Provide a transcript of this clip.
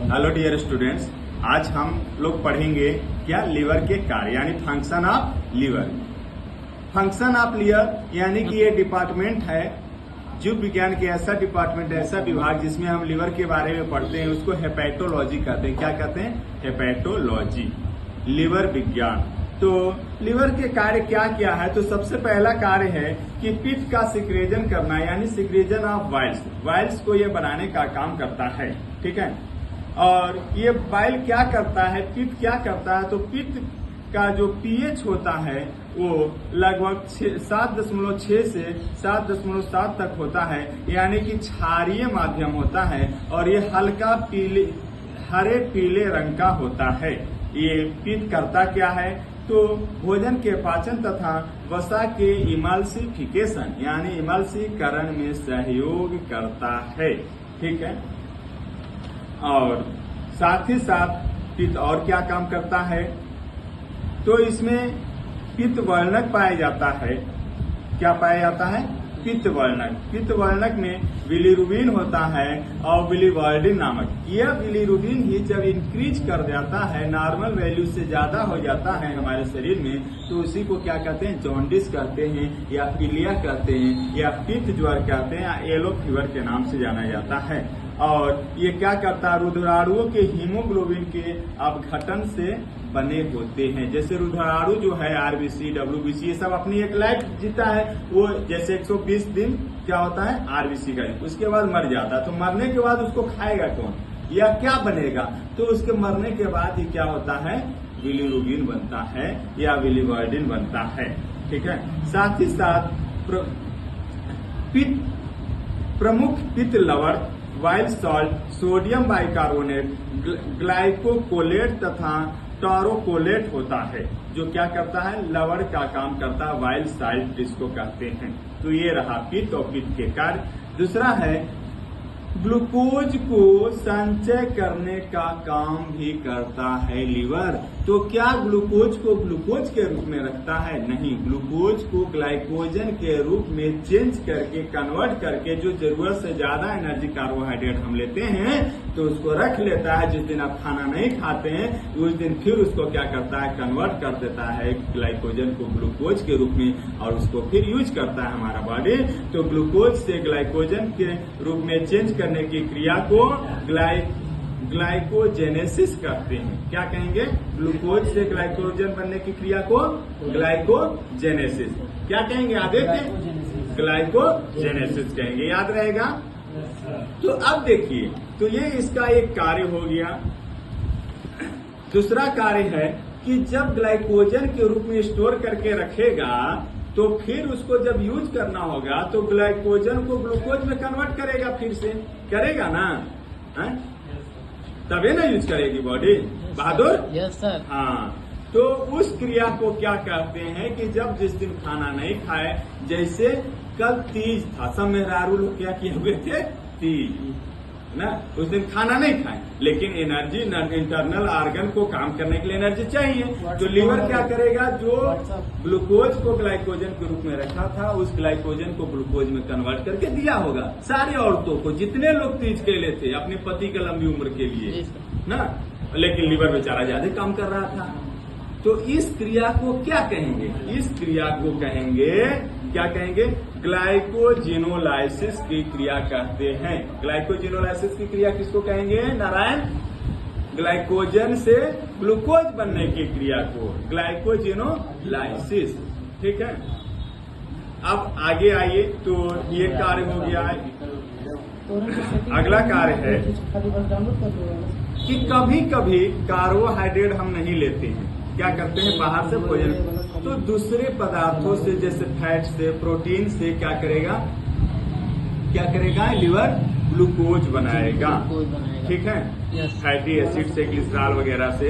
Hello dear students, आज हम लोग पढ़ेंगे क्या लीवर के कार्य यानी function of liver. Function of liver यानी कि ये डिपार्टमेंट है जीव विज्ञान के, ऐसा डिपार्टमेंट, ऐसा विभाग जिसमें हम लीवर के बारे में पढ़ते हैं, उसको हेपेटोलॉजी कहते हैं। क्या कहते हैं? हेपेटोलॉजी, लीवर विज्ञान। तो लीवर के कार्य क्या क्या है? तो सबसे पहला कार्य है कि पित्त का सिक्रेजन करना यानी सिक्रेजन ऑफ वाइल्स। वाइल्स को ये बनाने का काम करता है, ठीक है। और ये बाइल क्या करता है, पित्त क्या करता है? तो पित्त का जो पीएच होता है वो लगभग 7.6 से 7.7 तक होता है, यानी कि क्षारीय माध्यम होता है और ये हल्का पीले, हरे पीले रंग का होता है। ये पित्त करता क्या है? तो भोजन के पाचन तथा वसा के इमल्सिफिकेशन यानी इमल्सीकरण में सहयोग करता है, ठीक है। और साथ ही साथ पित्त और क्या काम करता है? तो इसमें पित्त वर्णक पाया जाता है। क्या पाया जाता है? पित्त वर्णक। पित्त वर्णक में बिलीरुबिन होता है और बिलीवर्डिन नामक। यह बिलीरुबिन ही जब इंक्रीज कर जाता है, नॉर्मल वैल्यू से ज्यादा हो जाता है हमारे शरीर में, तो उसी को क्या कहते हैं? जॉन्डिस कहते हैं या पीलिया कहते हैं या पित्त ज्वर कहते हैं या येलो फीवर के नाम से जाना जाता है। और ये क्या करता है? रुधिराणुओं के हीमोग्लोबिन के अपघटन से बने होते हैं। जैसे रुधिराणु जो है आरबीसी, डब्ल्यूबीसी, ये सब अपनी एक लाइफ जीता है। वो जैसे 120 दिन क्या होता है आरबीसी का, उसके बाद मर जाता है। तो मरने के बाद उसको खाएगा कौन या क्या बनेगा? तो उसके मरने के बाद ही क्या होता है? बिलीरुबिन बनता है या बिलीवर्डिन बनता है, ठीक है। साथ ही साथ प्रमुख पित्त लवण, वाइल सॉल्ट, सोडियम बाइकार्बोनेट, ग्लाइकोकोलेट तथा टॉरोकोलेट होता है, जो क्या करता है? लवण का काम करता है, वाइल सॉल्ट जिसको कहते हैं। तो ये रहा पित्त और पित्त के कार्य। दूसरा है ग्लूकोज को संचय करने का काम भी करता है लीवर। तो क्या ग्लूकोज को ग्लूकोज के रूप में रखता है? नहीं, ग्लूकोज को ग्लाइकोजन के रूप में चेंज करके, कन्वर्ट करके, जो जरूरत से ज्यादा एनर्जी कार्बोहाइड्रेट हम लेते हैं तो उसको रख लेता है। जिस दिन आप खाना नहीं खाते हैं उस दिन फिर उसको क्या करता है? कन्वर्ट कर देता है ग्लाइकोजन को ग्लूकोज के रूप में और उसको फिर यूज करता है हमारा बॉडी। तो ग्लूकोज से ग्लाइकोजन के रूप में चेंज करने की क्रिया को ग्लाइकोजेनेसिस कहते हैं। क्या कहेंगे? ग्लूकोज से ग्लाइकोजन बनने की क्रिया को ग्लाइकोजेनेसिस क्या कहेंगे? आदित्य, ग्लाइकोजेनेसिस कहेंगे। याद रहेगा? तो अब देखिए, तो ये इसका एक कार्य हो गया। दूसरा कार्य है कि जब ग्लाइकोजन के रूप में स्टोर करके रखेगा तो फिर उसको जब यूज करना होगा तो ग्लाइकोजन को ग्लूकोज में कन्वर्ट करेगा, फिर से करेगा ना, तभी ना यूज करेगी बॉडी। बहादुर? Yes sir. हाँ, तो उस क्रिया को क्या कहते हैं कि जब जिस दिन खाना नहीं खाए, जैसे कल तीज था, सब मेहरारू लोग क्या किए हुए थे? तीज ना, उस दिन खाना नहीं खाए, लेकिन एनर्जी, इंटरनल ऑर्गन को काम करने के लिए एनर्जी चाहिए। तो लीवर क्या करेगा? जो ग्लूकोज को ग्लाइकोजन के रूप में रखा था, उस ग्लाइकोजन को ग्लूकोज में कन्वर्ट करके दिया होगा सारी औरतों को, जितने लोग तीज केले थे अपनी पति के लंबी उम्र के लिए ना, लेकिन लीवर बेचारा ज्यादा काम कर रहा था। तो इस क्रिया को क्या कहेंगे? इस क्रिया को कहेंगे, क्या कहेंगे? ग्लाइकोजिनोलाइसिस की क्रिया कहते हैं। ग्लाइकोजिनोलाइसिस की क्रिया किसको कहेंगे? नारायण, ग्लाइकोजन से ग्लूकोज बनने की क्रिया को ग्लाइकोजिनोलाइसिस, ठीक है। अब आगे आइए, तो ये कार्य हो गया है। अगला कार्य है कि कभी कभी कार्बोहाइड्रेट हम नहीं लेते हैं, क्या करते हैं? बाहर से भोजन, तो दूसरे पदार्थों से जैसे फैट से, प्रोटीन से क्या करेगा? लीवर ग्लूकोज बनाएगा, ठीक है। फैटी एसिड से, ग्लिसरॉल वगैरह से